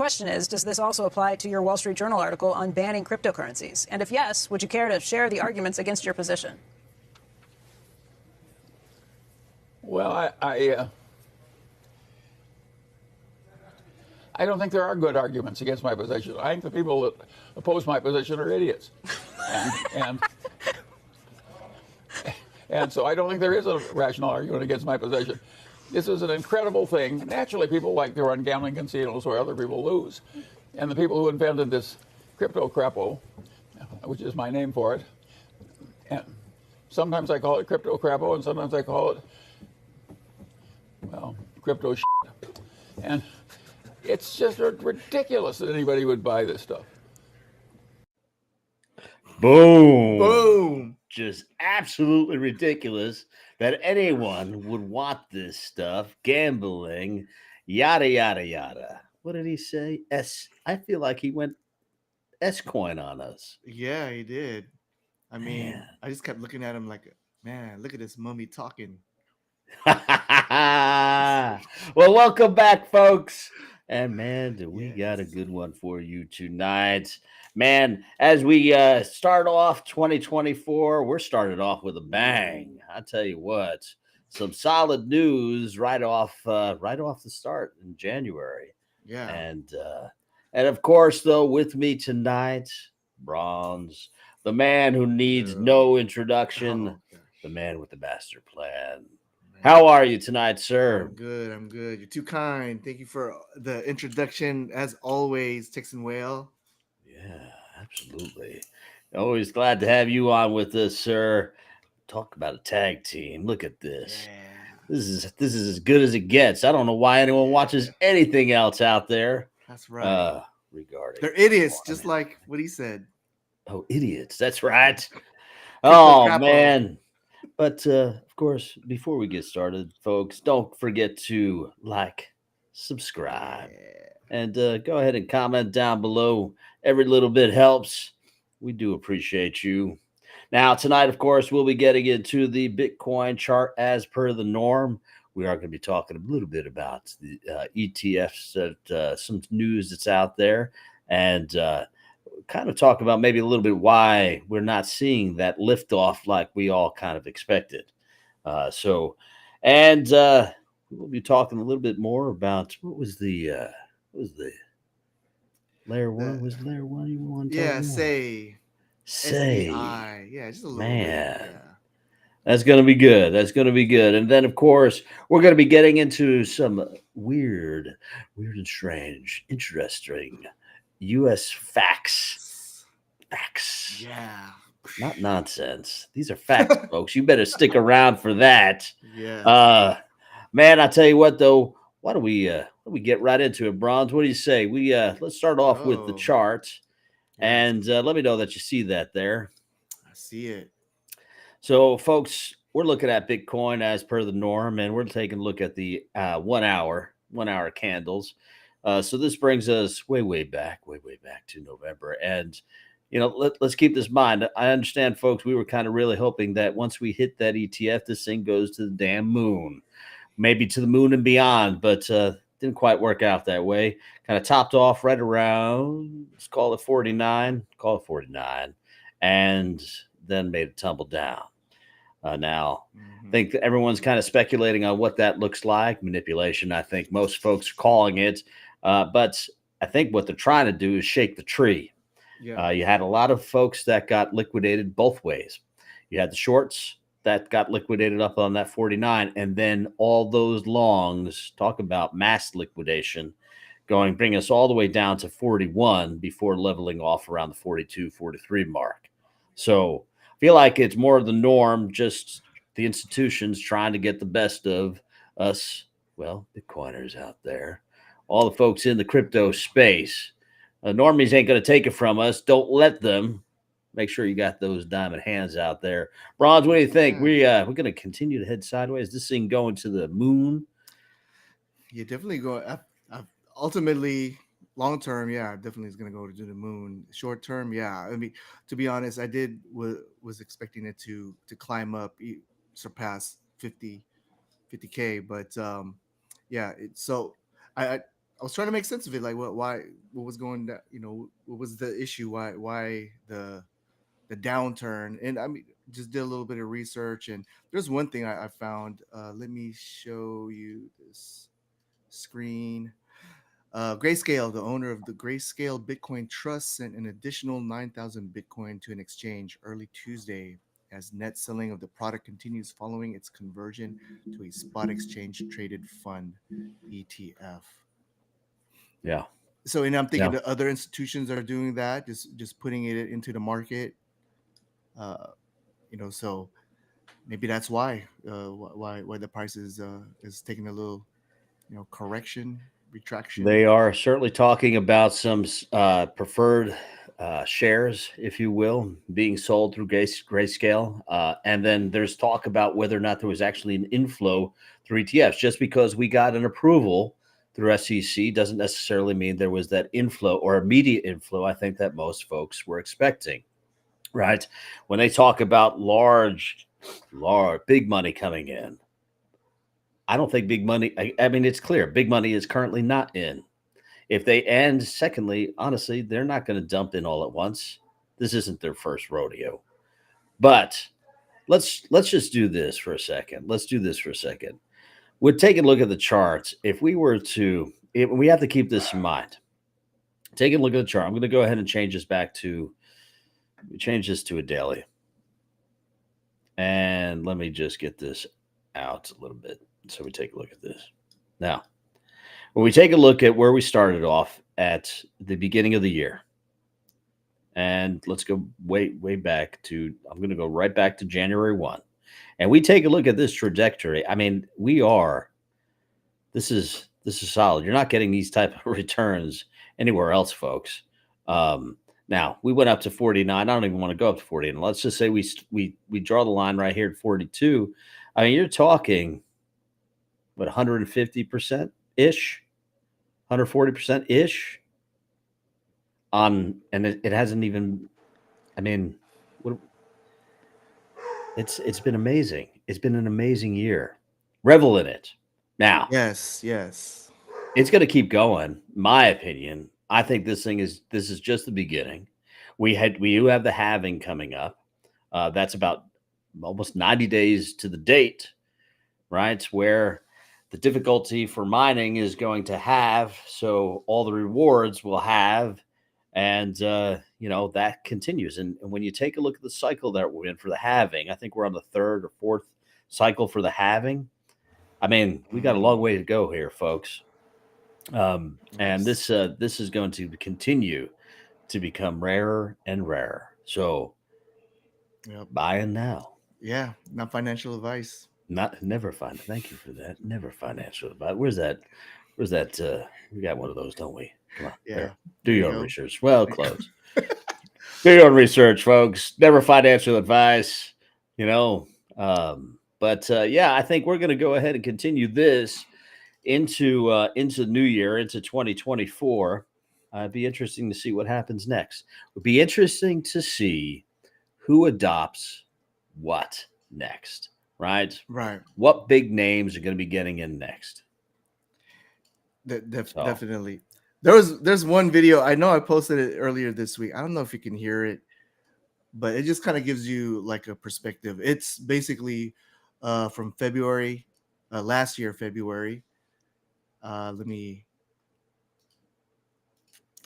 question is, does this also apply to your Wall Street Journal article on banning cryptocurrencies? And if yes, would you care to share the arguments against your position? Well, I don't think there are good arguments against my position. I think the people that oppose my position are idiots. And so I don't think there is a rational argument against my position. This is an incredible thing. Naturally, people like to run gambling casinos where other people lose. And the people who invented this crypto crapo, which is my name for it, and sometimes I call it crypto crapo and sometimes I call it, well, crypto shit. And it's just ridiculous that anybody would buy this stuff. Boom. Boom. Just absolutely ridiculous that anyone would want this stuff. Gambling, yada, yada, yada. What did he say? I feel like he went S-coin on us. Yeah, he did. I mean, Man. I just kept looking at him like, man, look at this mummy talking. Well, welcome back, folks. And man, do we got a good one for you tonight. Man, as we start off 2024, we're started off with a bang. I tell you what, some solid news right off the start in January. Yeah. And of course, though, with me tonight, Brawnz, the man who needs no introduction, the man with the master plan. How are you tonight, sir? I'm good. You're too kind. Thank you for the introduction, as always, Texan Whale. Yeah, absolutely. Always glad to have you on with us, sir. Talk about a tag team. Look at this. Yeah. This is as good as it gets. I don't know why anyone watches anything else out there. That's right. Regarding they're idiots, just like what he said. Oh, idiots. That's right. Oh, man. But, of course, before we get started, folks, don't forget to like, subscribe, and go ahead and comment down below. Every little bit helps. We do appreciate you. Now, tonight, of course, we'll be getting into the Bitcoin chart as per the norm. We are going to be talking a little bit about the ETFs, some news that's out there, and kind of talk about maybe a little bit why we're not seeing that liftoff like we all kind of expected. We'll be talking a little bit more about what was the layer one? Was layer one you want to talk about? Say. Yeah, just a little bit. Yeah. That's going to be good. That's going to be good. And then, of course, we're going to be getting into some weird and strange, interesting U.S. facts. Yeah. Not nonsense. These are facts, folks. You better stick around for that. Yeah. Man, I tell you what, though, why don't we get right into it, Brawnz? What do you say? Let's start off with the chart, and let me know that you see that there. I see it. So, folks, we're looking at Bitcoin as per the norm, and we're taking a look at the 1 hour candles. So this brings us way back to November. And, let's keep this in mind. I understand, folks, we were kind of really hoping that once we hit that ETF, this thing goes to the damn moon, maybe to the moon and beyond, but didn't quite work out that way. Kind of topped off right around, let's call it 49, and then made it tumble down. Now, I think that everyone's kind of speculating on what that looks like. Manipulation, I think most folks are calling it. But I think what they're trying to do is shake the tree. Yeah. You had a lot of folks that got liquidated both ways. You had the shorts that got liquidated up on that 49, and then all those longs, talk about mass liquidation, bring us all the way down to 41 before leveling off around the 42, 43 mark. So I feel like it's more of the norm, just the institutions trying to get the best of us, Bitcoiners out there. All the folks in the crypto space. Normies ain't going to take it from us. Don't let them. Make sure you got those diamond hands out there. Brawnz, what do you think? We're going to continue to head sideways. This thing going to the moon? Yeah, definitely going. Ultimately, long term, definitely is going to go to the moon. Short term, I mean, to be honest, I was expecting it to climb up, surpass 50K, but so I was trying to make sense of it. Like what was going down, what was the issue? Why the downturn? And I mean, just did a little bit of research, and there's one thing I found. Let me show you this screen. Grayscale, the owner of the Grayscale Bitcoin Trust, sent an additional 9,000 Bitcoin to an exchange early Tuesday as net selling of the product continues following its conversion to a spot exchange traded fund ETF. Yeah. So, and I'm thinking that other institutions are doing that, just putting it into the market. So maybe that's why the price is taking a little, correction. Retraction. They are certainly talking about some preferred shares, if you will, being sold through Grayscale. And then there's talk about whether or not there was actually an inflow through ETFs. Just because we got an approval through SEC doesn't necessarily mean there was that inflow or immediate inflow I think that most folks were expecting, right? When they talk about large, big money coming in, I don't think big money. I mean, it's clear big money is currently not in. If they end, secondly, honestly, they're not going to dump in all at once. This isn't their first rodeo. But let's just do this for a second. We're taking a look at the charts. If we were to, we have to keep this in mind. Taking a look at the chart. I'm going to go ahead and change this to a daily. And let me just get this out a little bit. So we take a look at this. Now, when we take a look at where we started off at the beginning of the year, and let's go way back to, I'm going to go right back to January 1. And we take a look at this trajectory. I mean, this is solid. You're not getting these type of returns anywhere else, folks. Now, we went up to 49. I don't even want to go up to 49. Let's just say we draw the line right here at 42. I mean, you're talking, what, 150% ish, 140% ish on, and it hasn't even, I mean, it's been amazing. It's been an amazing year. Revel in it. Now, yes, it's going to keep going. My opinion. I think this is just the beginning. We do have the halving coming up. That's about almost 90 days to the date, right? Where the difficulty for mining is going to have, so all the rewards will have, and that continues. And when you take a look at the cycle that we're in for the halving, I think we're on the third or fourth cycle for the halving. I mean, we got a long way to go here, folks. And this is going to continue to become rarer and rarer. So, buying now. Yeah, not financial advice. Never find. Thank you for that. Never financial advice. Where's that? We got one of those, don't we? Come on. Yeah. There. Do your own research. Well, close. Do your own research, folks. Never financial advice. But I think we're going to go ahead and continue this into New Year, into 2024. It'd be interesting to see what happens next. It would be interesting to see who adopts what next. Right. What big names are going to be getting in next? Definitely. There's one video. I know I posted it earlier this week. I don't know if you can hear it, but it just kind of gives you like a perspective. It's basically from February, last year, February.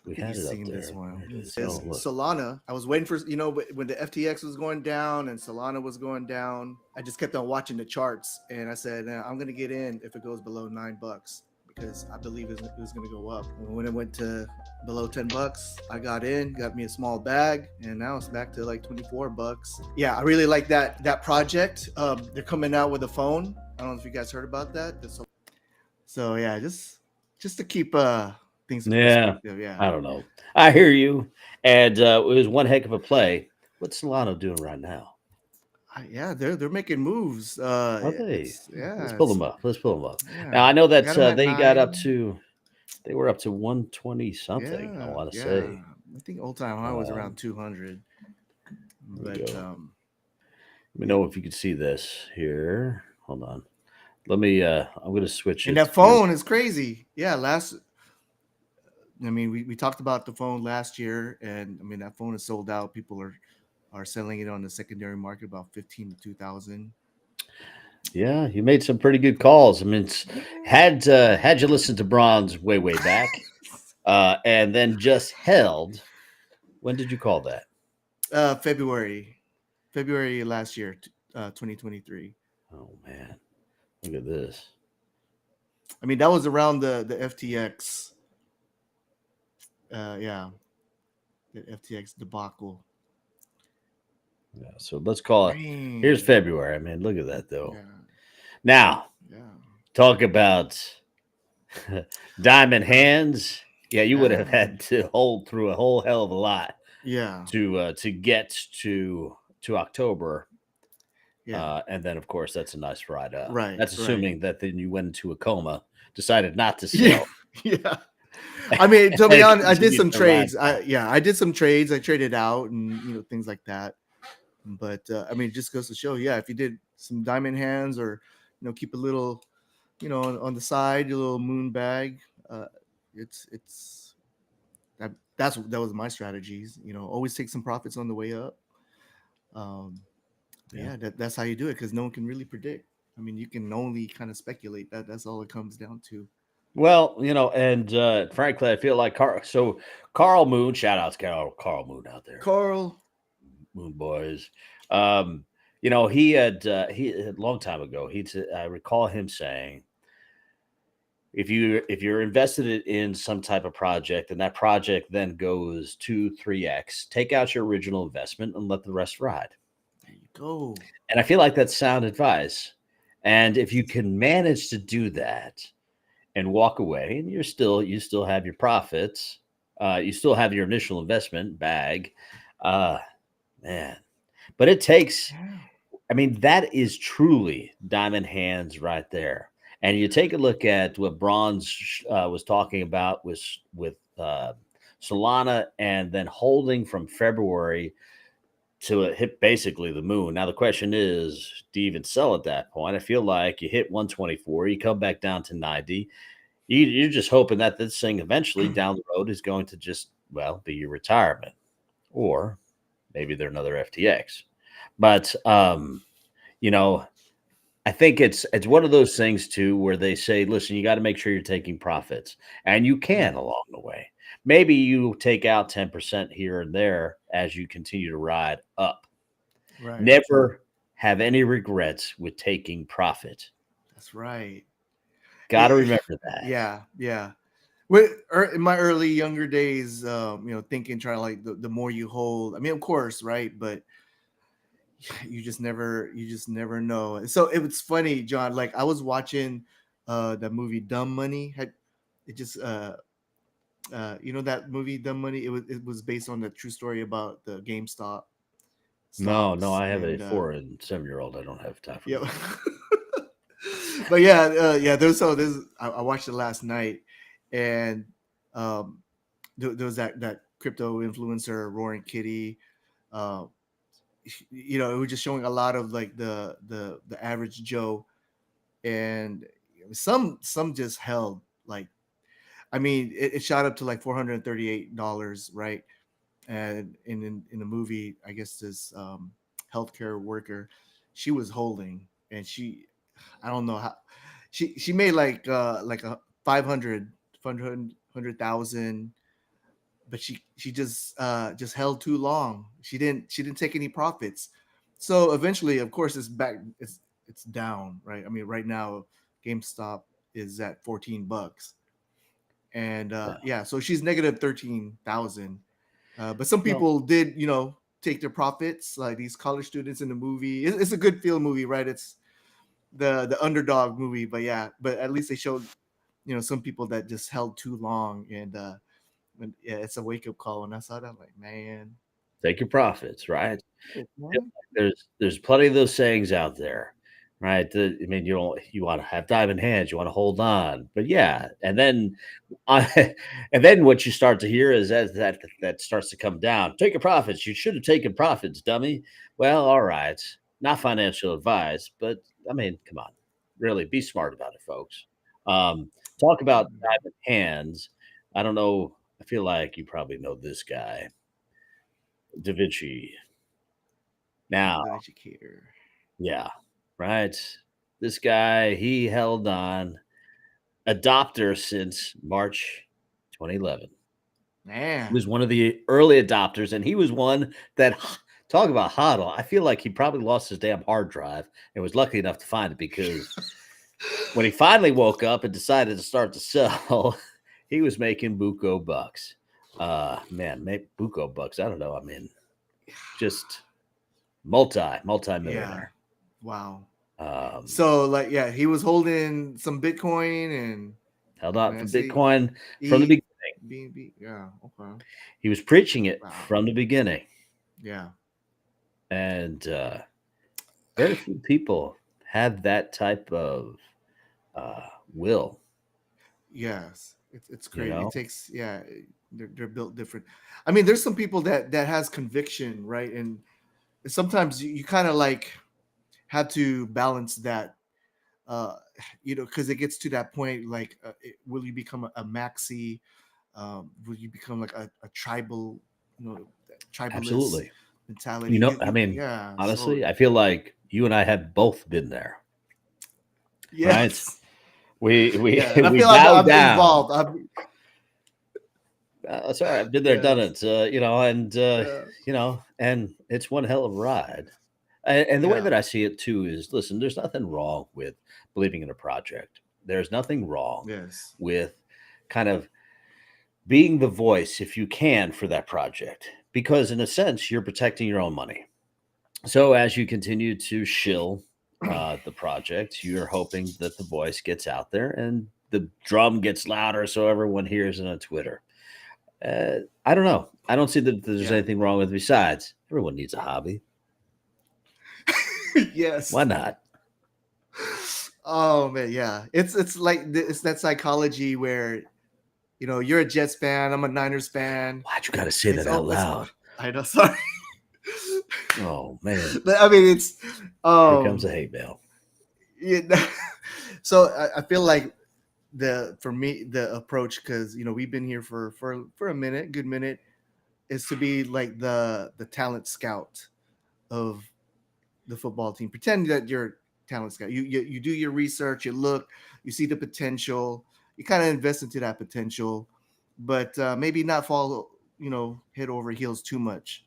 We had it seen up there. This one. It says Solana. I was waiting for, when the FTX was going down and Solana was going down, I just kept on watching the charts, and I said, I'm going to get in if it goes below $9 because I believe it was going to go up. And when it went to below $10, I got in, got me a small bag, and now it's back to like $24. Yeah, I really like that project. They're coming out with a phone. I don't know if you guys heard about that. So yeah, just to keep things in perspective. Yeah, I don't know. I hear you. And it was one heck of a play. What's Solana doing right now? Yeah, they're making moves. Are they? Yeah, Let's pull them up. Yeah. Now I know that they were up to 120 something. Yeah, I want to say. I think old time high was around 200. But let me know if you can see this here. Hold on. Let me. I'm going to switch. And that phone is crazy. Yeah, I mean, we talked about the phone last year, and I mean that phone is sold out. People are selling it on the secondary market about 15 to 2,000. Yeah, you made some pretty good calls. I mean, had you listened to Brawnz way back, and then just held. When did you call that? February, February last year, 2023. Oh man, look at this. I mean, that was around the FTX. Yeah, the FTX debacle. Yeah, so let's call it. Here's Dang. February. I mean, look at that though. Yeah, Now yeah, talk about diamond hands. Yeah, you would have yeah, had to hold through a whole hell of a lot yeah, to get to October. yeah. And then, of course, that's a nice ride up. Right, That's right. assuming that then you went into a coma, decided not to Yeah, sell, yeah. I mean, to be and honest, I did continued some to ride trades. down. I did some trades. I traded out and things like that. But I mean, it just goes to show, yeah, if you did some diamond hands or keep a little, on the side, your little moon bag. It's that was my strategies. Always take some profits on the way up. Um, but Yeah. yeah, that's how you do it because no one can really predict. I mean, you can only kind of speculate. That's all it comes down to. Well, and frankly, I feel like Carl Moon, shout out to Carl Moon out there, Carl. Moon Boys. He a long time ago. I recall him saying, if you're invested in some type of project and that project then goes 2-3x, take out your original investment and let the rest ride. There you go. And I feel like that's sound advice. And if you can manage to do that and walk away, and you still have your profits, you still have your initial investment bag, uh, man. But it takes. Yeah. I mean, that is truly diamond hands right there. And you take a look at what Brawnz was talking about with Solana, and then holding from February to hit basically the moon. Now the question is, do you even sell at that point? I feel like you hit 124, you come back down to 90. You're just hoping that this thing eventually down the road is going to just be your retirement, or maybe they're another FTX. But you know, I think it's one of those things too where they say, listen, you got to make sure you're taking profits, and you can Right. along the way. Maybe you take out 10% here and there as you continue to ride up. Right. Never have any regrets with taking profit. That's right. Got to Eh, remember that. yeah, yeah. In my early younger days, thinking, trying to like the more you hold. I mean, of course, right? But you just never know. So it was funny, John. Like I was watching that movie Dumb Money. It just that movie Dumb Money. It was based on the true story about the GameStop No, stocks I have a and 4 and 7-year-old. I don't have time for yeah. that. But yeah, this I watched it last night, and um, there was that crypto influencer Roaring Kitty. Uh, it was just showing a lot of like the average Joe, and some just held like, I mean, it shot up to like $438, right? And in the movie, I guess this healthcare worker, she was holding, and I don't know how she made like a 500,000, but she just held too long. She didn't take any profits. So eventually, of course, it's back. It's down, right? I mean, right now, GameStop is at $14, and Yeah. yeah, so she's negative 13,000. But some No, people did, take their profits, like these college students in the movie. It's a good feel movie, right? It's the underdog movie, but yeah, but at least they showed, some people that just held too long, and yeah, it's a wake up call. And I saw that, I'm like, man, take your profits, right? Feel man. like there's plenty of those sayings out there, right? I mean, you want to have diamond hands, you want to hold on, but yeah, and then and then what you start to hear is that starts to come down. Take your profits. You should have taken profits, dummy. Well, all right, not financial advice, but I mean, come on, really be smart about it, folks. Talk about diamond hands. I don't know. I feel like you probably know this guy, Da Vinci. Now, The educator. yeah, right. This guy, he held on adopter since March 2011. He Man. was one of the early adopters, and he was one that talk about hodl. I feel like he probably lost his damn hard drive and was lucky enough to find it because when he finally woke up and decided to start to sell, he was making buco bucks. Man, buco bucks. I don't know. I mean, just multi-millionaire. Wow. Um, So like, yeah, he was holding some Bitcoin and held out for I see Bitcoin from the beginning. BNB. Yeah. Okay. He was preaching it Wow. from the beginning. Yeah. And very few people have that type of will. Yes. It's You crazy. know? It takes, yeah, they're built different. I mean, there's some people that has conviction, right? And sometimes you kind of like have to balance that, uh because it gets to that point, like, will you become a maxi, will you become like a tribal, tribalist Absolutely. mentality? You know, I mean, Yeah, so honestly, I feel like you and I have both been there, right? yes. We Yeah, and I we feel bow I'm down. involved. That's all right. I've been there, done Yes. it. And Yeah. and it's one hell of a ride. And the way Yeah. that I see it too is, listen, there's nothing wrong with believing in a project. There's nothing wrong Yes. with kind of being the voice, if you can, for that project, because in a sense, you're protecting your own money. So as you continue to shill the project, you're hoping that the voice gets out there and the drum gets louder so everyone hears it on Twitter. I don't know. I don't see that there's Yeah. anything wrong with it. Besides, everyone needs a hobby. Yes. Why not? Oh man, yeah. It's like it's that psychology where you're a Jets fan, I'm a Niners fan. Why'd you got to say that out It's loud? I know, sorry. Oh man, But I mean, it's here comes the hate mail. yeah, so I feel like for me the approach, because we've been here for a minute, good minute, is to be like the talent scout of the football team. Pretend that you're a talent scout. You do your research, you look, you see the potential, you kind of invest into that potential, but maybe not fall head over heels too much,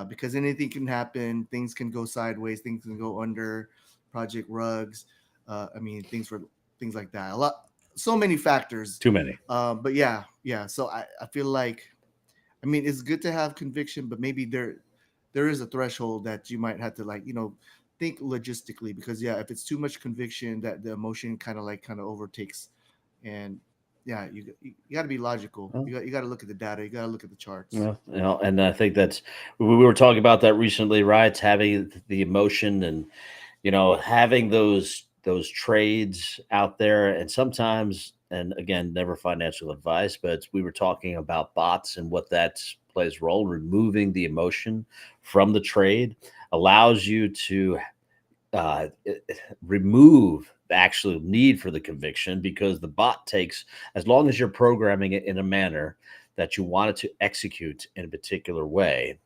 because anything can happen. Things can go sideways, things can go under project rugs. I mean, things like that. So many factors. Too many. But yeah. So I feel like, I mean, it's good to have conviction, but maybe there is a threshold that you might have to, like, think logistically, because yeah, if it's too much conviction, that the emotion kind of overtakes, and yeah, you got to be logical. Well, You got to look at the data. You got to look at the charts. and I think that's we were talking about that recently, right? Having the emotion and having those trades out there, and sometimes, and again, never financial advice, but we were talking about bots and what that plays role. Removing the emotion from the trade allows you to remove the actual need for the conviction, because the bot takes, as long as you're programming it in a manner that you want it to execute in a particular way,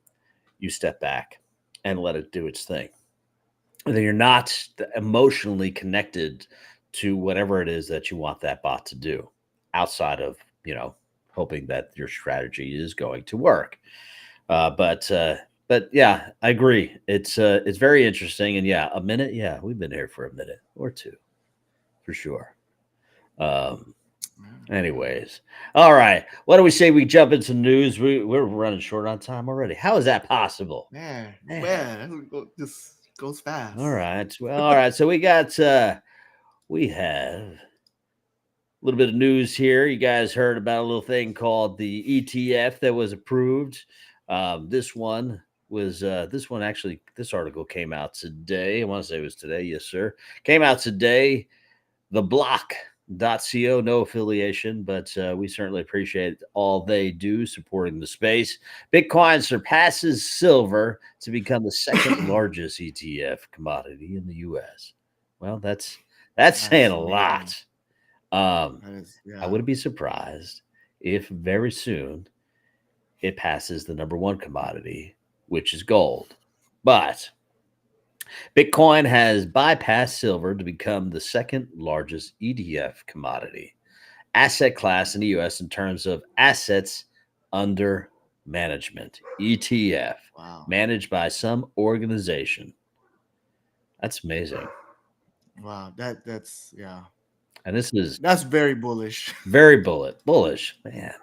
you step back and let it do its thing. And then you're not emotionally connected to whatever it is that you want that bot to do, outside of hoping that your strategy is going to work. But yeah, I agree. It's very interesting, and yeah, a minute. Yeah, we've been here for a minute or two, for sure. Anyways, all right. What do we say we jump into news? We're running short on time already. How is that possible? Man, just goes fast. All right. Well, all right. So we have a little bit of news here. You guys heard about a little thing called the ETF that was approved. This one actually, this article came out today. I want to say it was today. Yes, sir. Came out today. The block.co, no affiliation, but we certainly appreciate all they do supporting the space. Bitcoin surpasses silver to become the second largest ETF commodity in the U.S. Well, that's saying a lot. I wouldn't be surprised if very soon it passes the number one commodity, which is gold. But Bitcoin has bypassed silver to become the second largest ETF commodity asset class in the US in terms of assets under management, ETF, Wow. managed by some organization. That's amazing. Wow. That's yeah. And this is That's very bullish. very bullish, man.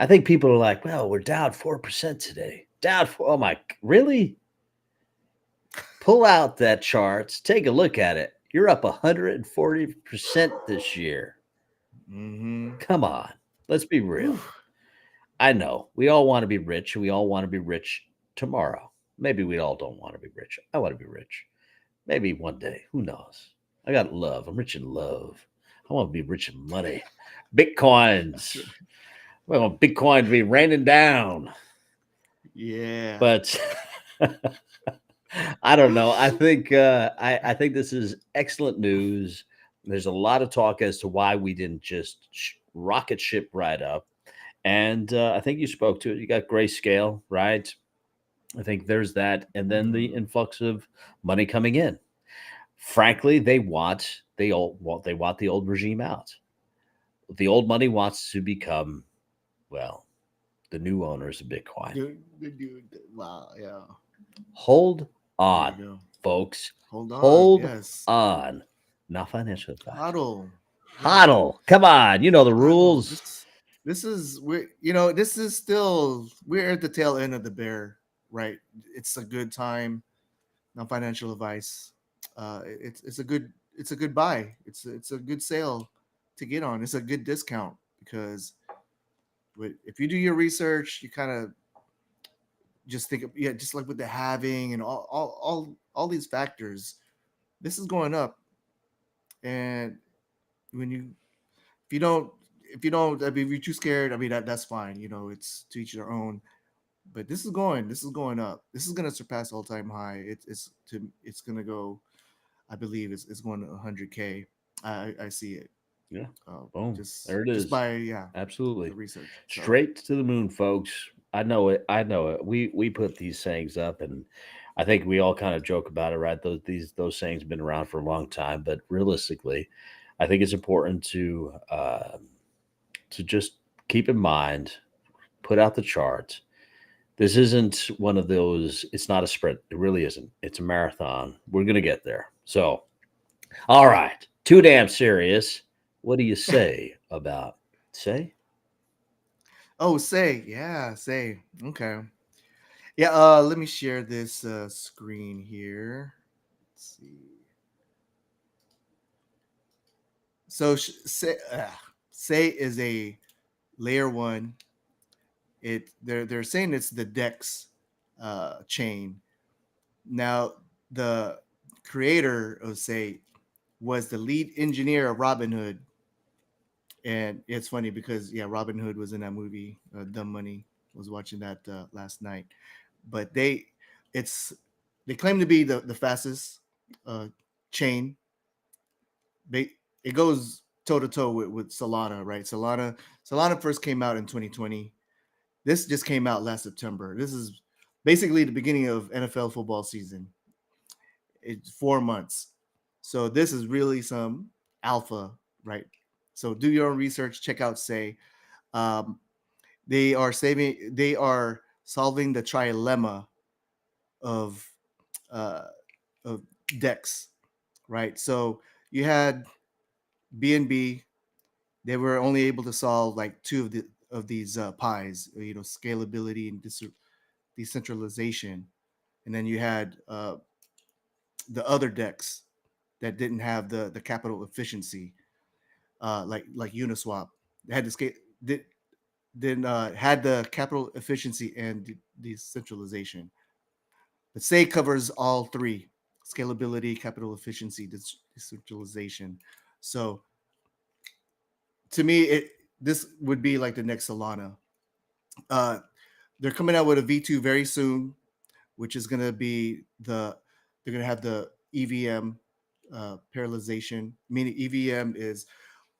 I think people are like, well, we're down 4% today. Down 4. Oh my, really? Pull out that chart, take a look at it. You're up 140% this year. Mm-hmm. Come on, let's be real. I know we all want to be rich and we all want to be rich tomorrow. Maybe we all don't want to be rich. I want to be rich. Maybe one day. Who knows? I got love. I'm rich in love. I want to be rich in money. Bitcoins. I want Bitcoin to be raining down. Yeah. But I don't know. I think I think this is excellent news. There's a lot of talk as to why we didn't just rocket ship right up. And I think you spoke to it. You got grayscale, right? I think there's that, and then the influx of money coming in. Frankly, they want the old regime out. The old money wants to become, well, the new owners of Bitcoin. Dude, wow, yeah. Hold There on, you go. folks. Hold on. Hold Yes. on. Not financial advice. Hodl. Hodl. Come on. You know the Hodl. rules. This is this is still we're at the tail end of the bear, right? It's a good time. Not financial advice. It's a good buy. It's a good sale to get on. It's a good discount because if you do your research, you kind of just think of, yeah, just like with the halving and all these factors, this is going up. And when you if you don't, I mean, if you're too scared, I mean that's fine. It's to each their own. But this is going up. This is going to surpass all time high. It's going to go. I believe it's going to 100K. I see it. Yeah. Boom. There it Just is. by Absolutely. the research. So, Straight to the moon, folks. I know it. I know it. We put these sayings up, and I think we all kind of joke about it, right? Those sayings have been around for a long time, but realistically, I think it's important to just keep in mind, put out the chart. This isn't one of those. It's not a sprint. It really isn't. It's a marathon. We're gonna get there. So, all right, too damn serious. What do you say about say? oh, say. Okay. Yeah, let me share this screen here. Let's see. So say is a layer one. They're saying it's the Dex chain. Now the creator of say was the lead engineer of Robinhood, and it's funny because yeah, Robin Hood was in that movie, Dumb Money. Was watching that last night, but it's they claim to be the fastest chain. They it goes toe to toe with Solana, right? Solana first came out in 2020. This just came out last September. This is basically the beginning of NFL football season. It's 4 months, so this is really some alpha, right? So do your own research. Check out Say. Um, they are saving. They are solving the trilemma of uh, of Dex, right? So you had BNB. They were only able to solve like two of these pies, scalability and decentralization. And then you had the other decks that didn't have the capital efficiency, like Uniswap. They had the scale did then had the capital efficiency and decentralization. But Say covers all three: scalability, capital efficiency, decentralization. So to me, this would be like the next Solana. Uh, they're coming out with a V2 very soon, which is going to be they're going to have the EVM parallelization. Meaning EVM is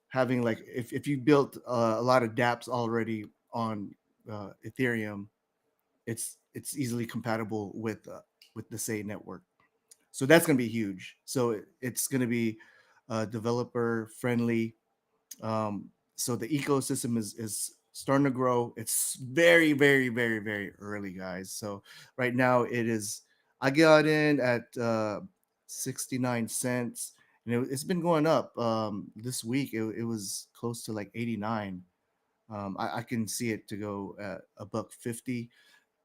having like if you built a lot of dApps already on Ethereum, it's easily compatible with the Say network. So that's going to be huge. So it's going to be developer friendly. So the ecosystem is starting to grow. It's very, very, very, very early, guys. So right now it is. I got in at 69 cents, and it's been going up. This week it was close to like 89. I can see it to go at a buck 50.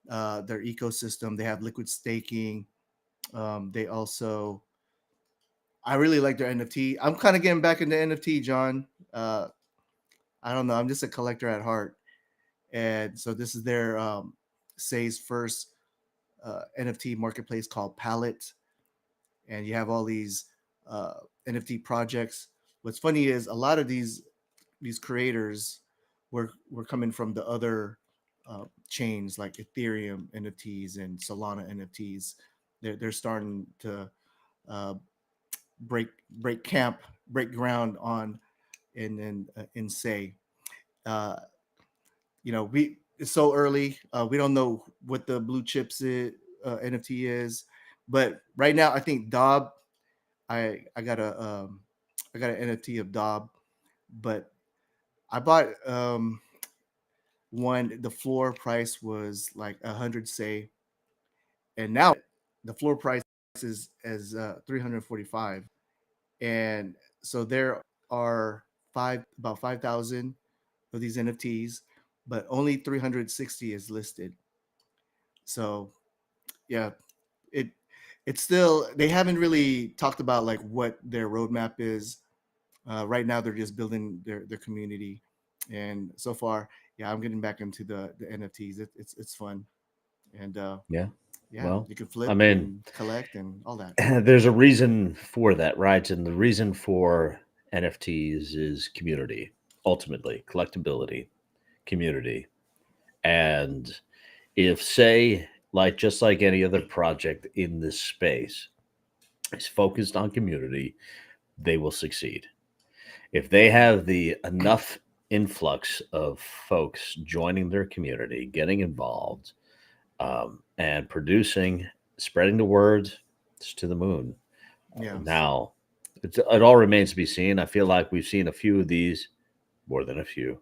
Their ecosystem, they have liquid staking. They also, I really like their NFT. I'm kind of getting back into NFT, John. I don't know. I'm just a collector at heart, and so this is their Say's first NFT marketplace called Palette, and you have all these NFT projects. What's funny is a lot of these creators were coming from the other chains like Ethereum NFTs and Solana NFTs. They're starting to uh, break camp, break ground on in Say. Uh, we it's so early. We don't know what the blue chips NFT is, but right now I think Dob. I got I got an NFT of Dob, but I bought one. The floor price was like 100 Say, and now the floor price is 345, and so there are about 5,000 of these NFTs, but only 360 is listed. So yeah, it it's still, they haven't really talked about like what their roadmap is. Right now they're just building their community, and so far, yeah, I'm getting back into the NFTs. It's fun, and Yeah. yeah, Well, you can I flip mean, and collect and all that. there's a reason for that, right? And the reason for NFTs is community, ultimately, collectability, community. And if, say, like just like any other project in this space is focused on community, they will succeed. If they have the enough influx of folks joining their community, getting involved, and producing, spreading the word, it's to the moon. Yeah, Now, it all remains to be seen. I feel like we've seen a few of these, more than a few,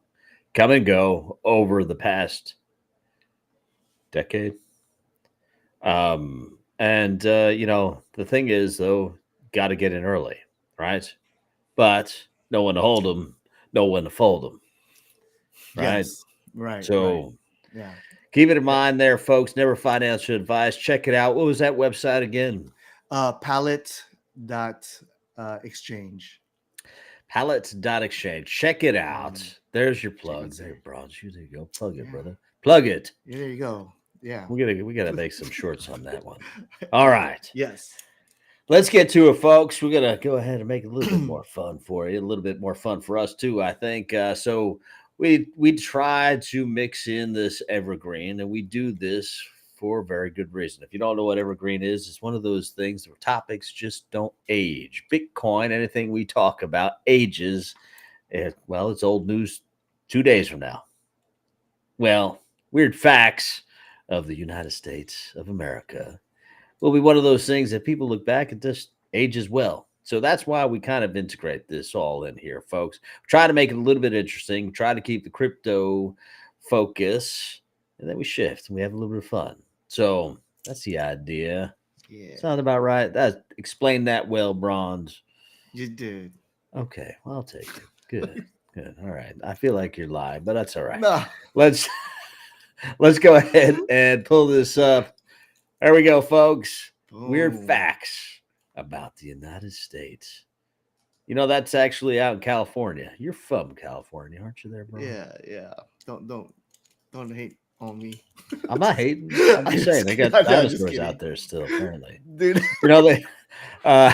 come and go over the past decade. And the thing is, though, got to get in early, right? But no one to hold them, no one to fold them, right? yes, right, So yeah. keep it in mind there, folks. Never financial advice. Check it out. What was that website again? Palette dot exchange. Pallets.exchange. Check it out. Mhm. There's your Check plug. and There, say, Bronze. You there you go. Plug it, yeah, brother. Plug it. yeah, there you go. Yeah. We gotta make some shorts on that one. All right. Yes. Let's get to it, folks. We're gonna go ahead and make it a little bit more fun for you, a little bit more fun for us too. I think so. We try to mix in this evergreen, and we do this for a very good reason. If you don't know what evergreen is, it's one of those things where topics just don't age. Bitcoin, anything we talk about, ages. Well, it's old news 2 days from now. Well, weird facts of the United States of America will be one of those things that people look back and just age as well. So that's why we kind of integrate this all in here, folks. Try to make it a little bit interesting, try to keep the crypto focus, and then we shift and we have a little bit of fun. So that's the idea. Yeah, Sound about right? That explain that well, Bronze. you did. Okay, well, I'll take it. Good, good. All right. I feel like you're lying, but that's all right. No. Let's let's go ahead and pull this up. There we go, folks. Weird Boom. facts about the United States. You know, that's actually out in California. You're from California, aren't you there, bro? Yeah, yeah. Don't hate on me. I'm not hating. I'm I'm just saying they got I'm just dinosaurs kidding. out there still, apparently. Dude. You know, they uh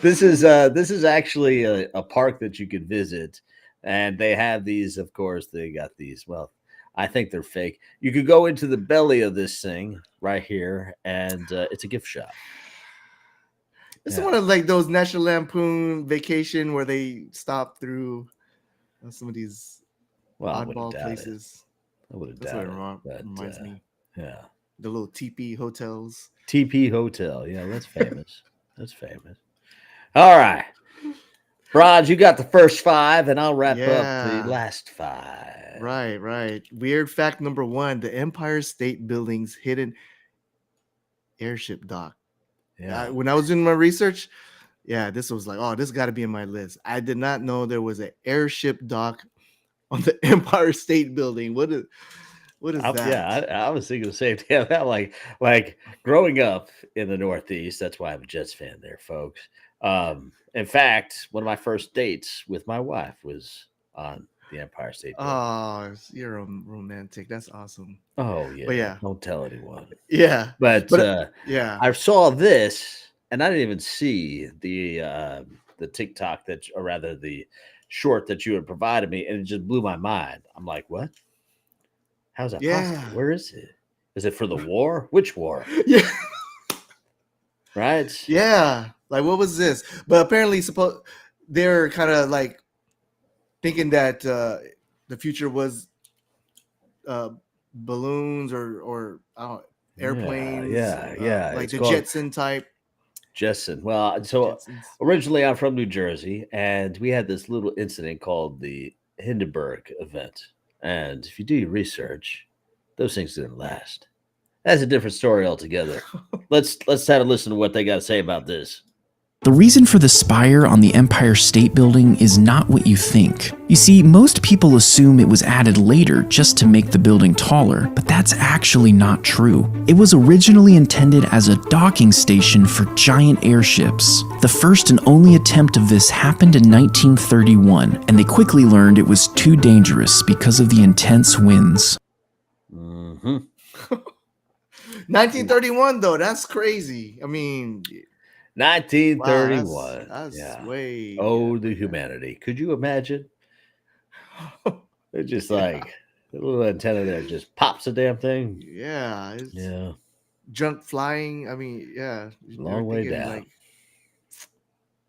this is actually a park that you could visit, and they have these, of course, they got these. Well, I think they're fake. You could go into the belly of this thing right here, and it's a gift shop. It's one of like those National Lampoon Vacation where they stop through some of these oddball places. I would have That's what doubted it reminds me. Yeah. The little teepee hotels. TP Hotel. Yeah, that's famous. That's famous. All right. Brawnz, you got the first 5, and I'll wrap up the last 5. Right. Weird fact number 1, the Empire State Building's hidden airship dock. Yeah. When I was doing my research, this was like, oh, this got to be in my list. I did not know there was an airship dock on the Empire State Building. What is that? Yeah, I was thinking the same thing. Like growing up in the Northeast, that's why I'm a Jets fan there, folks. In fact, one of my first dates with my wife was on the Empire State Building. Oh, you're a romantic. That's awesome. Oh, yeah. But yeah. Don't tell anyone. Yeah. But yeah. I saw this, and I didn't even see the TikTok or rather the short that you had provided me, and it just blew my mind. I'm like, what? How's that possible? Where is it? Is it for the war? Which war? Yeah. Right? Yeah. Like, what was this? But apparently, they're kind of like thinking that the future was balloons or airplanes. Yeah. Like the Jetson type. Jetson. Well, so Jetsons. Originally I'm from New Jersey, and we had this little incident called the Hindenburg event. And if you do your research, those things didn't last. That's a different story altogether. Let's have a listen to what they got to say about this. The reason for the spire on the Empire State Building is not what you think. You see, most people assume it was added later just to make the building taller, but that's actually not true. It was originally intended as a docking station for giant airships. The first and only attempt of this happened in 1931, and they quickly learned it was too dangerous because of the intense winds. 1931, though, that's crazy. I mean... 1931. Wow, that's way. Oh, the humanity. Could you imagine? It's just like the little antenna there just pops the damn thing. Yeah. Yeah. Junk flying. I mean, yeah. Long way down. Like,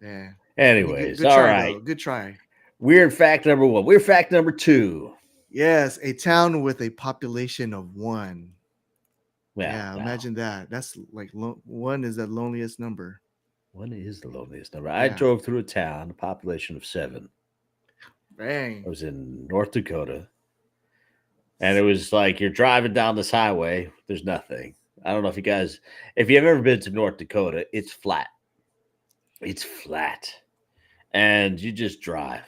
yeah. Anyways, good all try, right. Though. Good try. Weird fact number 1. Weird fact number 2. Yes, a town with a population of 1. Yeah, imagine that. That's like 1 is the loneliest number. 1 is the loneliest number. I drove through a town, a population of 7. Dang. I was in North Dakota. And it was like you're driving down this highway. There's nothing. I don't know if you've ever been to North Dakota, it's flat. It's flat. And you just drive.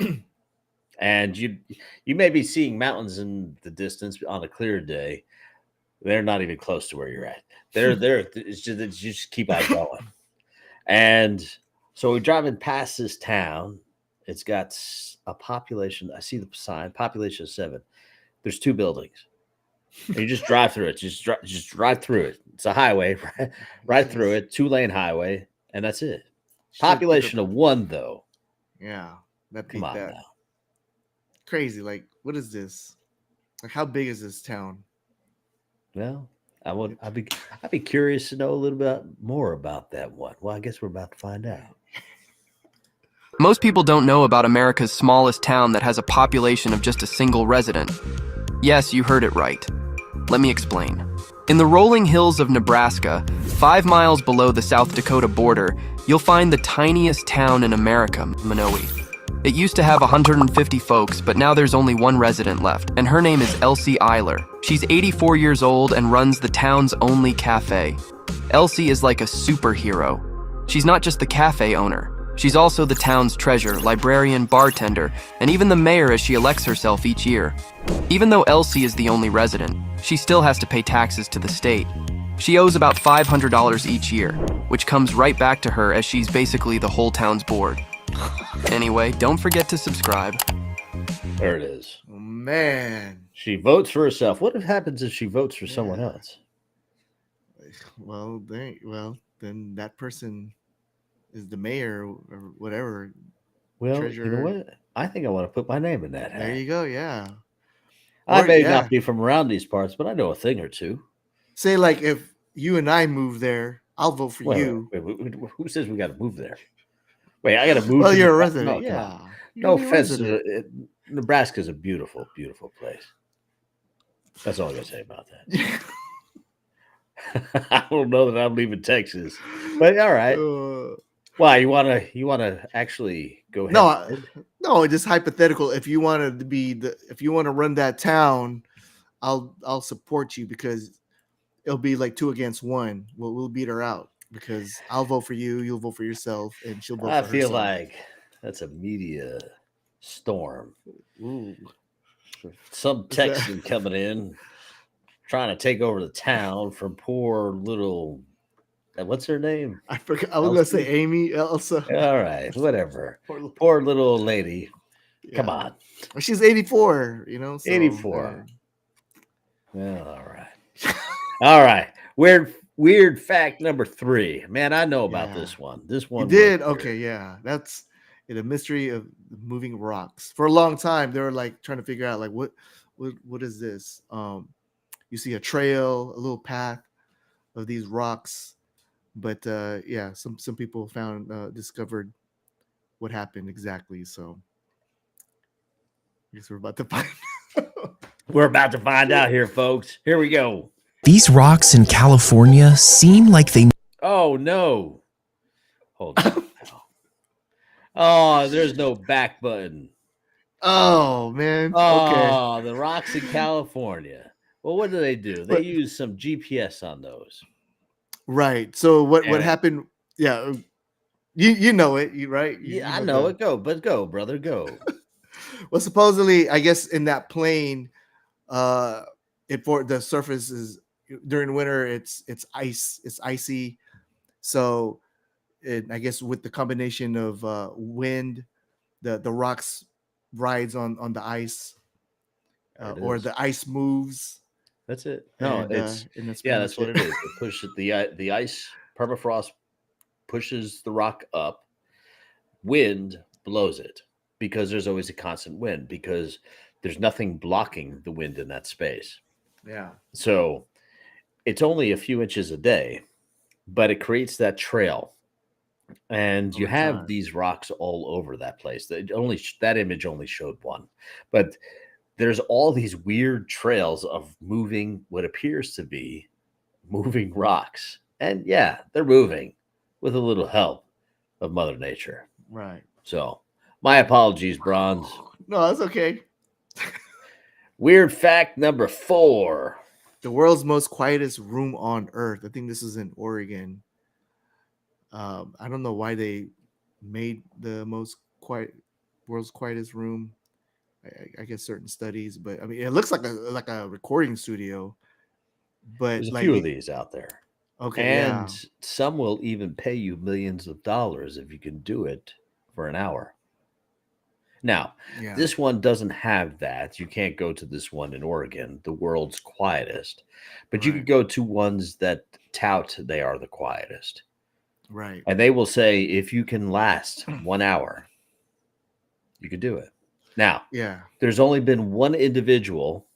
And you may be seeing mountains in the distance on a clear day. They're not even close to where you're at. They're there. It's just, you just keep on going. And so we're driving past this town. It's got a population. I see the sign, population of 7. There's 2 buildings. And you just drive through it. Just drive through it. It's a highway, right through it, 2-lane highway, and that's it. Population of 1, though. Yeah, that Come on that. now. Crazy. Like, what is this? Like, how big is this town? Well, I'd be curious to know a little bit more about that one. Well, I guess we're about to find out. Most people don't know about America's smallest town that has a population of just a single resident. Yes, you heard it right. Let me explain. In the rolling hills of Nebraska, 5 miles below the South Dakota border, you'll find the tiniest town in America, Minowi. It used to have 150 folks, but now there's only 1 resident left, and her name is Elsie Eiler. She's 84 years old and runs the town's only cafe. Elsie is like a superhero. She's not just the cafe owner. She's also the town's treasurer, librarian, bartender, and even the mayor as she elects herself each year. Even though Elsie is the only resident, she still has to pay taxes to the state. She owes about $500 each year, which comes right back to her as she's basically the whole town's board. Anyway, don't forget to subscribe. There it is. Oh, man. She votes for herself. What happens if she votes for someone else? Well, then that person is the mayor or whatever. Well, treasurer. You know what? I think I want to put my name in that hat. There you go. Yeah. I may not be from around these parts, but I know a thing or two. Say, like, if you and I move there, I'll vote for you. Wait, who says we got to move there? Wait, I got to move. Well, to you're a Nebraska? resident. No, come Yeah. on. You're No a offense. resident. Nebraska is a beautiful, beautiful place. That's all I got to say about that. I don't know that I'm leaving Texas, but all right. Why you wanna actually go ahead? No, just hypothetical. If you want to run that town, I'll support you because it'll be like 2 against 1. We'll beat her out because I'll vote for you, you'll vote for yourself, and she'll vote I for feel herself. like that's a media storm. Ooh. Some Texan coming in, trying to take over the town from poor little. What's her name? I forgot. I was gonna say Amy Elsa. All right, whatever. Poor little lady. Yeah. Come on. She's 84. So, 84. Well, all right. All right. Weird fact number 3. Man, I know about this one. This one. You did? Okay, yeah. That's the mystery of moving rocks. For a long time, they were like trying to figure out like what is this? You see a trail, a little path of these rocks, but yeah, some people discovered what happened exactly. So I guess we're about to find. We're about to find out here, folks. Here we go. These rocks in California seem like they... Oh, no. Hold on. Oh, there's no back button. Oh, man. Oh, Okay. the rocks in California. Well, what do? They use some GPS on those. Right. So what happened? Yeah. You know it, right? Yeah, I know it. Go, brother, go. Well, supposedly, I guess in that plane, for the surface is during winter, it's ice, it's icy. So, I guess with the combination of wind, the rocks rides on the ice, or the ice moves. That's it. No, that's what it is. It pushes the ice permafrost pushes the rock up. Wind blows it because there's always a constant wind because there's nothing blocking the wind in that space. Yeah. So it's only a few inches a day, but it creates that trail. And you have these rocks all over that place. That image only showed one, but there's all these weird trails of moving what appears to be moving rocks. And yeah, they're moving with a little help of Mother Nature. Right. So my apologies, Brawnz. No, that's okay. Weird fact number 4. The world's most quietest room on Earth. I think this is in Oregon. I don't know why they made the world's quietest room. I guess certain studies, but I mean, it looks like a recording studio. But there's a few of these out there. Okay, and some will even pay you millions of dollars if you can do it for an hour. Now, this one doesn't have that. You can't go to this one in Oregon, the world's quietest, but you could go to ones that tout they are the quietest. Right. And they will say, if you can last 1 hour, you could do it. Now, there's only been one individual,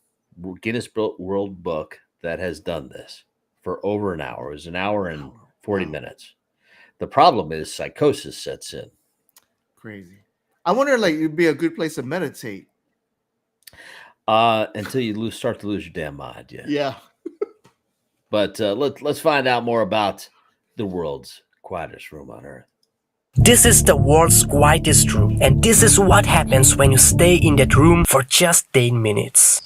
Guinness World Book, that has done this for over an hour. It was an hour and 40 minutes. The problem is psychosis sets in. Crazy. I wonder, like, it'd be a good place to meditate. Until you start to lose your damn mind. Yeah. But let's find out more about the world's quietest room on Earth. This is the world's quietest room, and this is what happens when you stay in that room for just 10 minutes.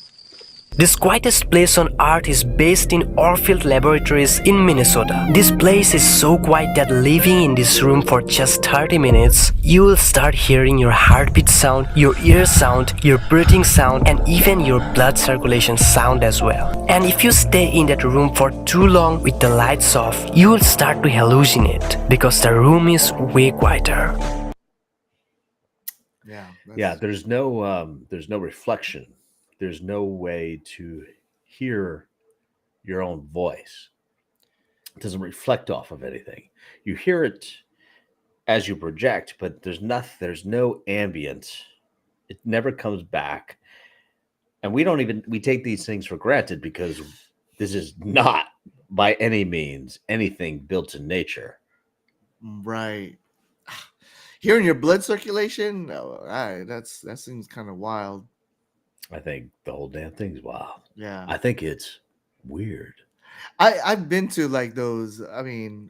This quietest place on Earth is based in Orfield Laboratories in Minnesota. This place is so quiet that living in this room for just 30 minutes, you will start hearing your heartbeat sound, your ear sound, your breathing sound, and even your blood circulation sound as well. And if you stay in that room for too long with the lights off, you will start to hallucinate because the room is way quieter. Yeah, there's no reflection. There's no way to hear your own voice. It doesn't reflect off of anything. You hear it as you project, but there's no ambient. It never comes back. And we take these things for granted because this is not by any means anything built in nature. Right. Hearing your blood circulation, that seems kind of wild. I think the whole damn thing's wild. Yeah. I think it's weird. I've been to like those. I mean,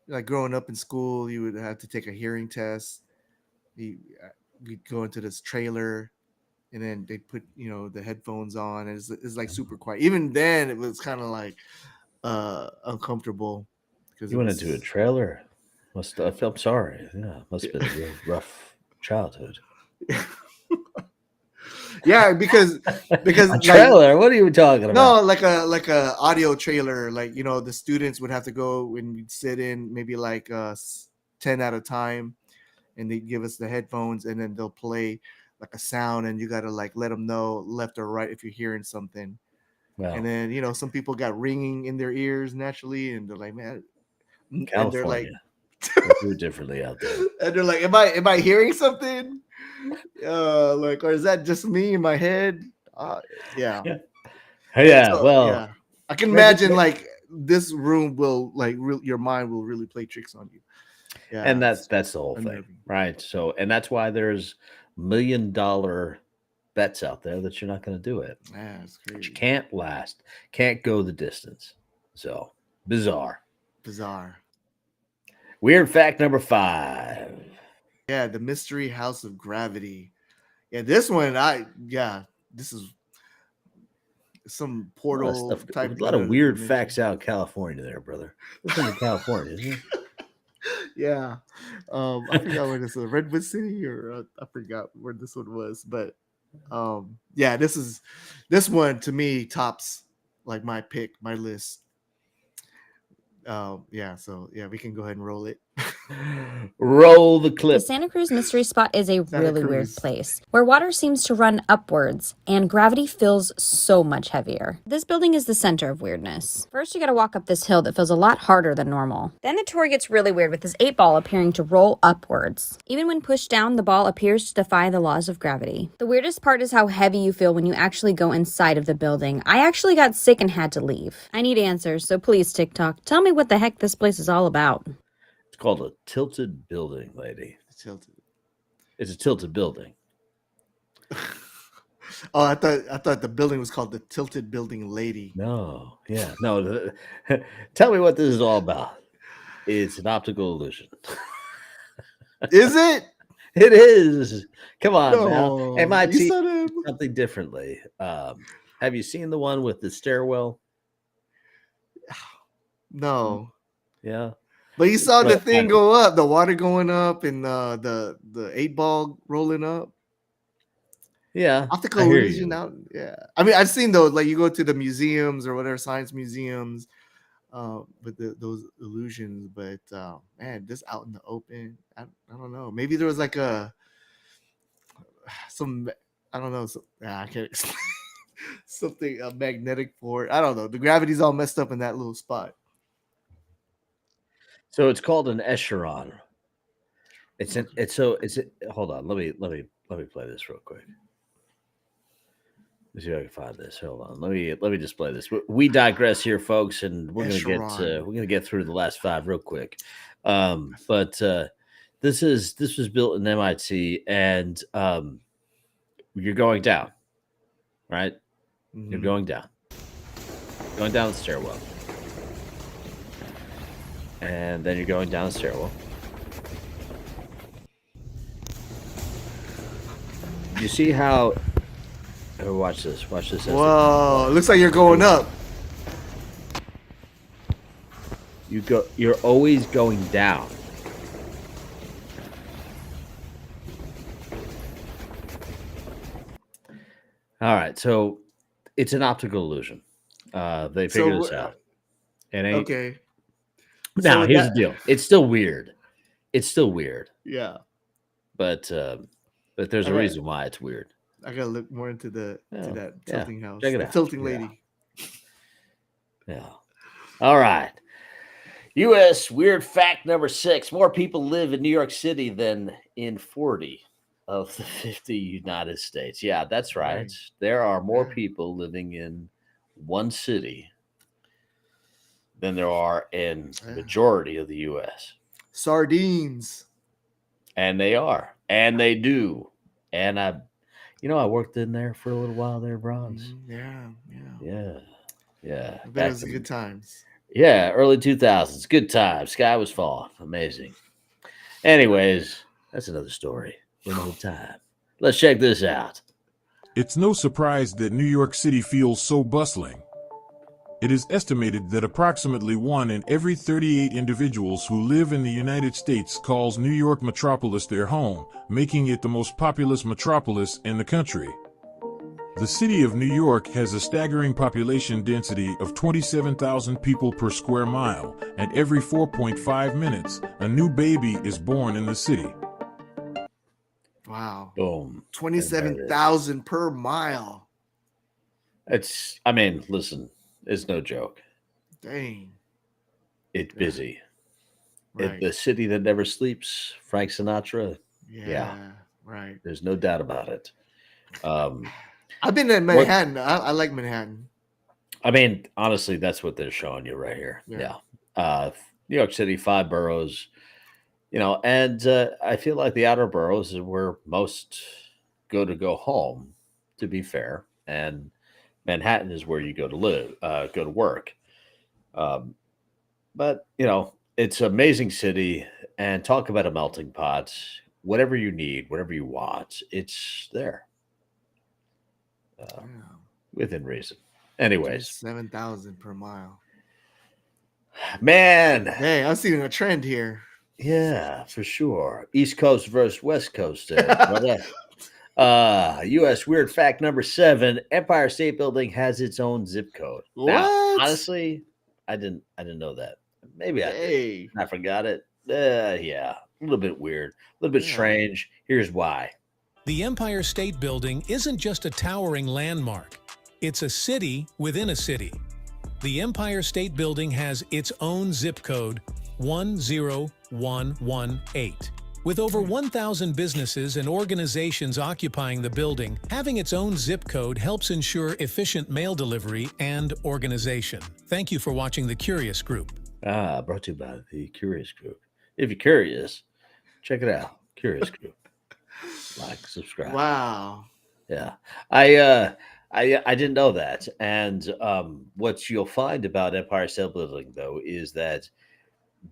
like growing up in school, you would have to take a hearing test. We'd go into this trailer, and then they'd put the headphones on. And it's like super quiet. Even then, it was kind of like uncomfortable because You went into a trailer. I felt sorry. Yeah, must have been a real rough childhood. Yeah, because A trailer. What are you talking about? no, like a audio trailer. Like the students would have to go and we'd sit in maybe like 10 at a time, and they give us the headphones, and then they'll play like a sound, and you gotta like let them know left or right if you're hearing something. Well, And then some people got ringing in their ears naturally, and they're like, man, and they're like, California. They do it differently out there. and they're like, am I hearing something? Like, or is that just me in my head? Yeah. Yeah, So, well, yeah. I can imagine like this room will like your mind will really play tricks on you. Yeah, and that's the whole thing, unnerving. right? So, and that's why there's $1 million bets out there that you're not going to do it. Yeah, it's You crazy. can't last, can't go the distance. So bizarre. Weird fact number 5. Yeah, the Mystery House of Gravity. Yeah, this one, this is some portal type. A lot of weird facts out in California there, brother. It's in California, isn't it? Yeah. I forgot where this was, Redwood City, or I forgot where this one was, but yeah, this one to me tops like my list. Yeah, so yeah, we can go ahead and roll it. Roll the The clip. Santa Cruz Mystery Spot is a Santa really weird Cruz. place where water seems to run upwards and gravity feels so much heavier. This building is the center of weirdness. First, you gotta walk up this hill that feels a lot harder than normal. Then the tour gets really weird with this 8-ball appearing to roll upwards. Even when pushed down, the ball appears to defy the laws of gravity. The weirdest part is how heavy you feel when you actually go inside of the building. I actually got sick and had to leave. I need answers, so please, TikTok, tell me what the heck this place is all about. It's called a tilted building, lady. Tilted. It's a tilted building. Oh, I thought the building was called the Tilted Building Lady. No, yeah, no. Tell me what this is all about. It's an optical illusion. Is it? It is. Come on No, now. you MIT said it. something differently. Have you seen the one with the stairwell? No. Yeah. But you saw the But- thing go up, the water going up, and the 8-ball rolling up. Yeah. Optical I hear illusion you. out. Yeah. I mean, I've seen those. Like you go to the museums or whatever, science museums, with those illusions. But man, this out in the open, I don't know. Maybe there was like I don't know. I can't explain. Something a magnetic force. I don't know. The gravity's all messed up in that little spot. So it's called an echelon. Hold on. Let me play this real quick. Let's see if I can find this. Hold on. Let me just play this. We digress here, folks, and we're gonna get through the last 5 real quick. But this was built in MIT, and you're going down, right? You're going down the stairwell, and then you're going down the stairwell. You see how? Oh, watch this. Whoa! It looks like you're going up. You're always going down. All right, so it's an optical illusion. They figured this out. It ain't Okay. Now, So here's that- the deal. It's still weird. Yeah. But there's a Okay. reason why it's weird. I gotta look more into that tilting house. Check it The out. tilting Yeah. lady. Yeah. All right. U.S. weird fact number 6. More people live in New York City than in 40 of the 50 United States. Yeah, that's right. Right. There are more Yeah. people living in one city than there are in the Yeah. majority of the U.S. Sardines. And they are, and they do. And I worked in there for a little while there, Bronze. Yeah. Yeah. I bet it was good times. Yeah, early 2000s. Good times. Sky was falling. Amazing. Anyways, that's another story for another time. Let's check this out. It's no surprise that New York City feels so bustling. It is estimated that approximately 1 in every 38 individuals who live in the United States calls New York metropolis their home, making it the most populous metropolis in the country. The city of New York has a staggering population density of 27,000 people per square mile, and every 4.5 minutes, a new baby is born in the city. Wow. Boom. 27,000 per mile. Listen, it's no joke. Dang. It's busy. Right. The city that never sleeps, Frank Sinatra. Yeah. Right. There's no doubt about it. I've been in Manhattan. I like Manhattan. Honestly, that's what they're showing you right here. Yeah. New York City, 5 boroughs, and I feel like the outer boroughs is where most go home, to be fair. And Manhattan is where you go to live, go to work. But, it's an amazing city, and talk about a melting pot. Whatever you need, whatever you want, it's there. Within reason. Anyways. 7,000 per mile. Man. Hey, I'm seeing a trend here. Yeah, for sure. East Coast versus West Coast. U.S. weird fact number 7: Empire State Building has its own zip code. What? Now, honestly, I didn't know that. Maybe I did. I forgot it. Yeah, a little bit weird, a little bit strange. Here's why. The Empire State Building isn't just a towering landmark. It's a city within a city. The Empire State Building has its own zip code, 10118. With over 1,000 businesses and organizations occupying the building, having its own zip code helps ensure efficient mail delivery and organization. Thank you for watching The Curious Group. Brought to you by The Curious Group. If you're curious, check it out. Curious Group. Like, subscribe. Wow. Yeah. I didn't know that. And what you'll find about Empire State Building, though, is that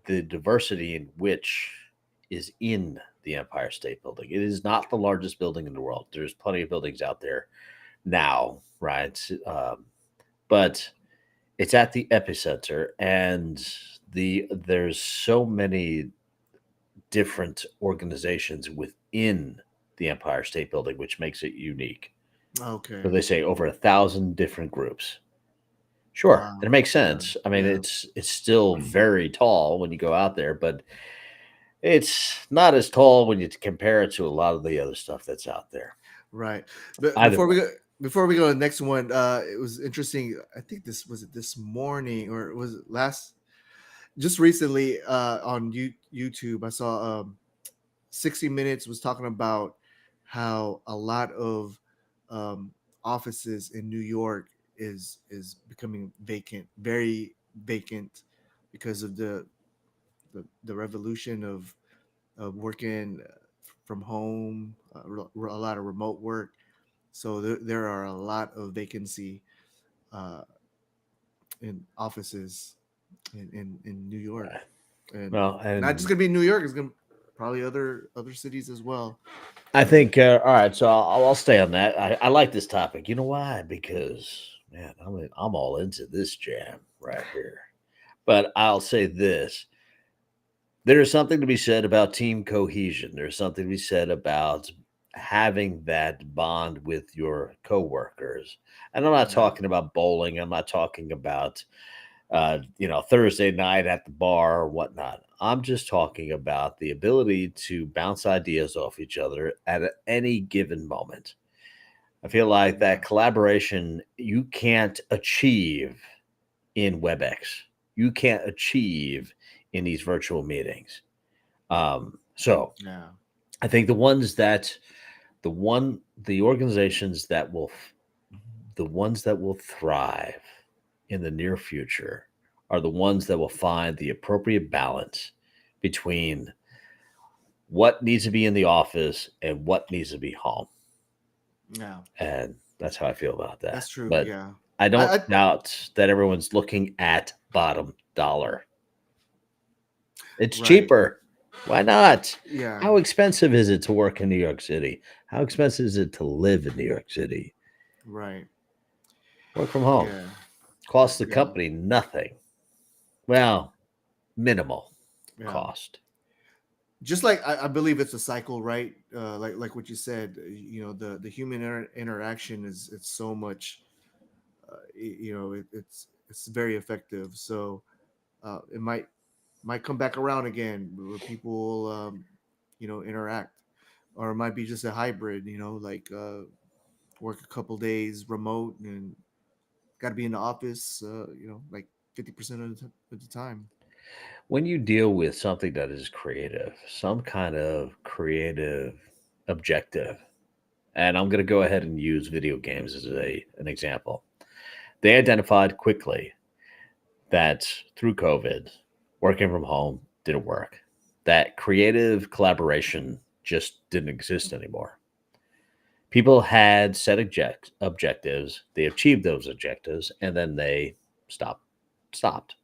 the diversity in which is in the Empire State Building. It is not the largest building in the world. There's plenty of buildings out there now, right? But it's at the epicenter, and there's so many different organizations within the Empire State Building, which makes it unique. Okay. So they say over 1,000 different groups. Sure, Wow. it makes sense. It's still very tall when you go out there, but it's not as tall when you compare it to a lot of the other stuff that's out there. Right. But before we go to the next one, it was interesting. I think this morning, or was it just recently on YouTube, I saw 60 Minutes was talking about how a lot of offices in New York is becoming vacant, very vacant, because of the revolution of working from home, a lot of remote work. So there are a lot of vacancy in offices in New York, and not just gonna be New York. It's gonna probably other cities as well. I think. All right, so I'll stay on that. I like this topic. You know why? Because man, I'm all into this jam right here. But I'll say this. There is something to be said about team cohesion. There's something to be said about having that bond with your coworkers. And I'm not talking about bowling. I'm not talking about, Thursday night at the bar or whatnot. I'm just talking about the ability to bounce ideas off each other at any given moment. I feel like that collaboration you can't achieve in WebEx. You can't achieve in these virtual meetings. I think the organizations that will thrive in the near future are the ones that will find the appropriate balance between what needs to be in the office and what needs to be home. Yeah. And that's how I feel about that. That's true. But Yeah. I don't doubt that everyone's looking at bottom dollar. It's cheaper. Why not? Yeah. How expensive is it to work in New York City? How expensive is it to live in New York City? Right. Work from home. Yeah. Costs the company nothing. Well, minimal cost. Just like I believe it's a cycle, right? Like what you said, the human interaction is it's so much, it's very effective. So it might come back around again where people interact, or it might be just a hybrid, like work a couple days remote and got to be in the office, like 50% of the time. When you deal with something that is creative, some kind of creative objective, and I'm going to go ahead and use video games as an example. They identified quickly that through COVID, working from home didn't work. That creative collaboration just didn't exist anymore. People had set objectives, they achieved those objectives, and then they stopped.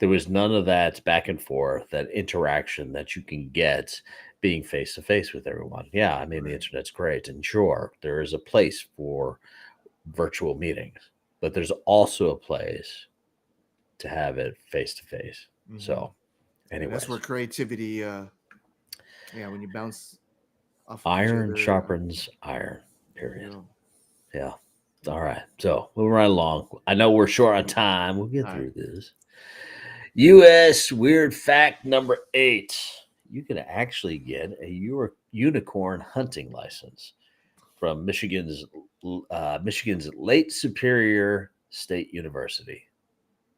There was none of that back and forth, that interaction that you can get being face to face with everyone. Yeah, I mean, the internet's great. And sure, there is a place for virtual meetings, but there's also a place to have it face to face. So, anyway, that's where creativity, when you bounce off iron sharpens iron, period. Yeah. All right. So, moving right along. I know we're short on time. We'll get through this. U.S. weird fact number 8. You can actually get a unicorn hunting license from Michigan's Lake Superior State University.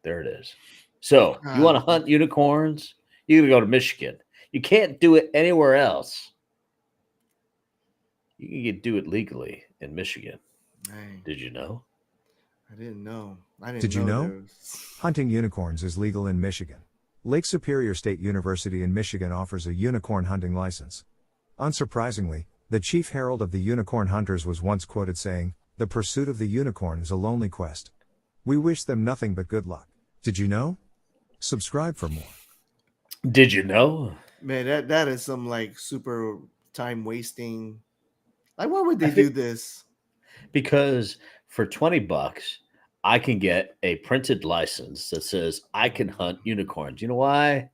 There it is. So you want to hunt unicorns? You're going to go to Michigan. You can't do it anywhere else. You can do it legally in Michigan. Dang. Did you know? I didn't know. Did you know? Hunting unicorns is legal in Michigan. Lake Superior State University in Michigan offers a unicorn hunting license. Unsurprisingly, the chief herald of the unicorn hunters was once quoted saying, "The pursuit of the unicorn is a lonely quest. We wish them nothing but good luck." Did you know? Subscribe for more. Did you know? Man, that is some like super time wasting. Like, why would they do this? Because for $20, I can get a printed license that says I can hunt unicorns. You know why?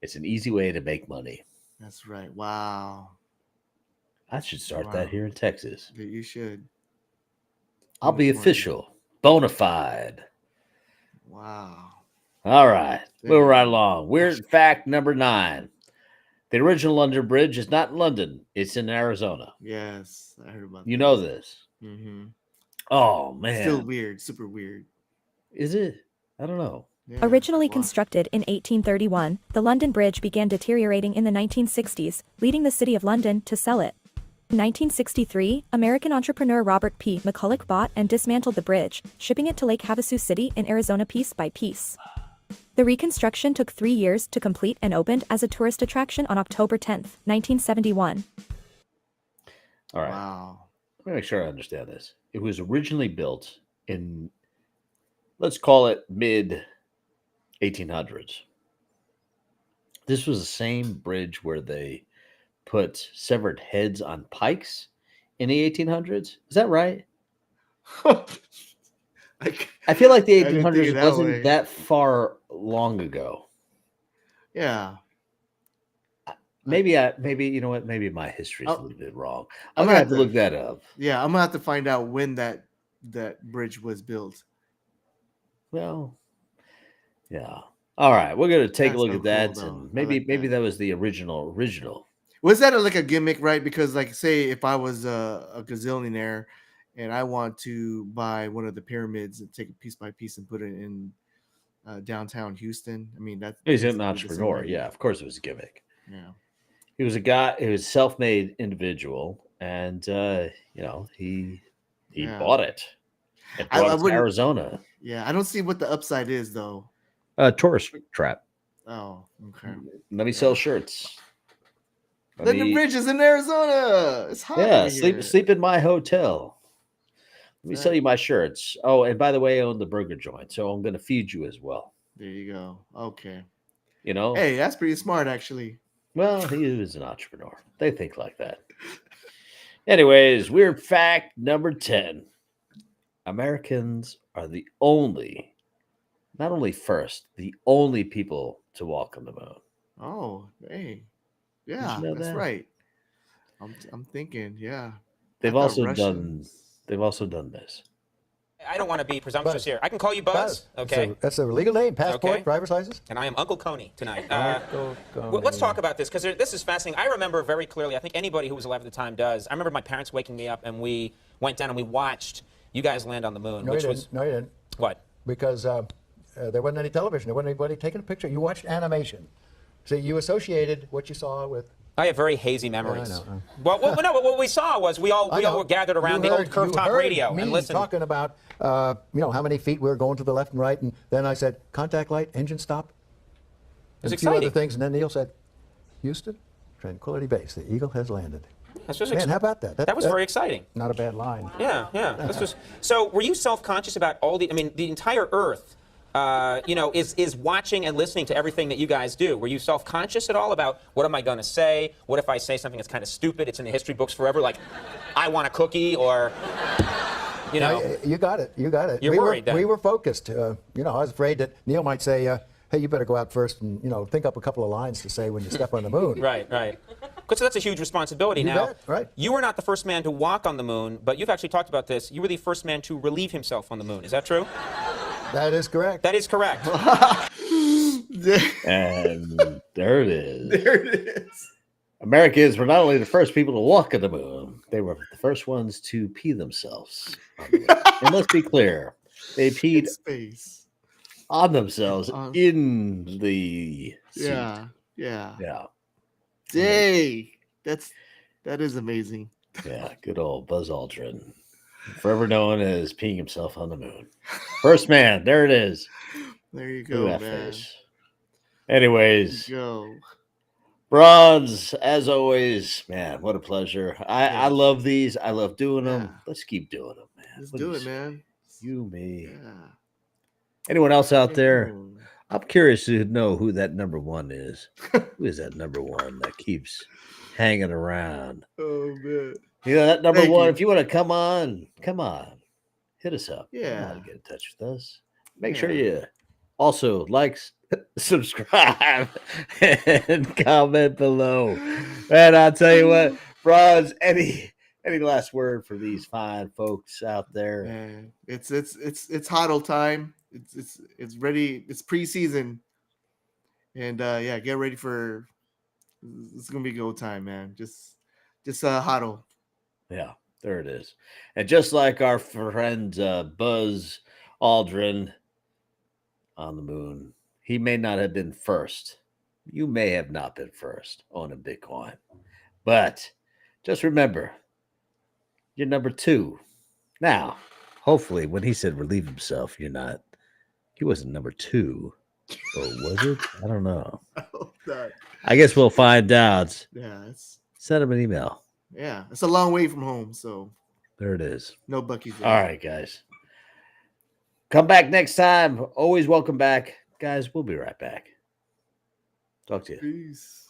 It's an easy way to make money. That's right. Wow. I should start that here in Texas. You should. I'll be official. Bona fide. Wow. All right. Moving right along. Weird fact number 9. The original London Bridge is not in London. It's in Arizona. Yes. I heard about that. You know this. Mm-hmm. Oh, man. Still weird. Super weird. Is it? I don't know. Yeah. Originally constructed in 1831, the London Bridge began deteriorating in the 1960s, leading the City of London to sell it. In 1963, American entrepreneur Robert P. McCulloch bought and dismantled the bridge, shipping it to Lake Havasu City in Arizona piece by piece. The reconstruction took 3 years to complete and opened as a tourist attraction on October 10, 1971. All right. Wow. Let me make sure I understand this. It was originally built in, let's call it mid 1800s. This was the same bridge where they put severed heads on pikes in the 1800s. Is that right? I feel like the 1800s wasn't that far long ago. Yeah. Maybe you know what? Maybe my history is a little bit wrong. I'm gonna have to look that up. Yeah, I'm gonna have to find out when that bridge was built. Well, yeah. All right, we're gonna take a look at that, and maybe that was the original. Was that like a gimmick, right? Because, like, say if I was a gazillionaire and I want to buy one of the pyramids and take it piece by piece and put it in downtown Houston, I mean, he's an entrepreneur. Yeah, of course it was a gimmick. Yeah, he was a guy. He was a self-made individual, and he bought it. It brought us to wouldn't. Arizona. Yeah, I don't see what the upside is though. Tourist trap. Oh, okay. Let me sell shirts. London Bridge is in Arizona. It's hot. Yeah, over here. sleep in my hotel. Let me sell you my shirts. Oh, and by the way, I own the burger joint, so I'm going to feed you as well. There you go. Okay. You know? Hey, that's pretty smart, actually. Well, he is an entrepreneur. They think like that. Anyways, weird fact number 10. Americans are the only, not only first, the only people to walk on the moon. Oh, hey. Yeah, that's right. I'm thinking, yeah. They've also done this. I don't want to be presumptuous here. I can call you Buzz. Okay. That's a legal name. Passport, driver's license. And I am Uncle Coney tonight. Uncle Coney. Let's talk about this because this is fascinating. I remember very clearly. I think anybody who was alive at the time does. I remember my parents waking me up and we went down and we watched you guys land on the moon. No, which you was didn't. No, you didn't. What? Because there wasn't any television. There wasn't anybody taking a picture. You watched animation. So you associated what you saw with. I have very hazy memories. I know. Well, no, but what we saw was we all were gathered around the old curve top radio and listened. Talking about how many feet we were going to the left and right, and then I said contact light, engine stop. It's a few exciting. other things, and then Neil said, Houston, Tranquility Base, the Eagle has landed. That's just Man, how about that? That was very exciting. Not a bad line. Yeah. So were you self-conscious about all the? I mean, the entire Earth. Is watching and listening to everything that you guys do. Were you self-conscious at all about what am I going to say? What if I say something that's kind of stupid? It's in the history books forever, like I want a cookie, or You got it. You got it. You're worried then. We were focused. I was afraid that Neil might say, "Hey, you better go out first and think up a couple of lines to say when you step on the moon." Right. Because that's a huge responsibility. You Now, bet, right. You were not the first man to walk on the moon, but you've actually talked about this. You were the first man to relieve himself on the moon. Is that true? That is correct. That is correct. And there it is. There it is. Americans were not only the first people to walk on the moon, they were the first ones to pee themselves on the moon. And let's be clear, they peed on themselves in the suit. Yeah. Dang. That is amazing. Yeah, good old Buzz Aldrin. Forever known as peeing himself on the moon. First man, there it is. There you go, man. Face. Anyways, there you go. Brawnz, as always, man, what a pleasure. I love these. I love doing them. Let's keep doing them, man. Let's do it, man. You, me. Yeah. Anyone else out there? I'm curious to know who that number one is. Who is that number one that keeps hanging around? Oh, man. That number Thank one, you. if you want to come on, hit us up. Yeah. Get in touch with us. Make sure you also like, subscribe, and comment below. And I'll tell you what, Brawnz, any last word for these fine folks out there? Man, it's huddle time. It's ready. It's preseason, and get ready for. It's gonna be go time, man. Just huddle. Yeah, there it is. And just like our friend Buzz Aldrin on the moon, he may not have been first. You may have not been first on a Bitcoin. But just remember, you're number two. Now, hopefully, when he said relieve himself, he wasn't number two. Or was it? I don't know. I guess we'll find out. Yeah. Send him an email. Yeah, it's a long way from home, so there it is. No Buc-ee's there. All right, guys. Come back next time. Always welcome back. Guys, we'll be right back. Talk to you. Peace.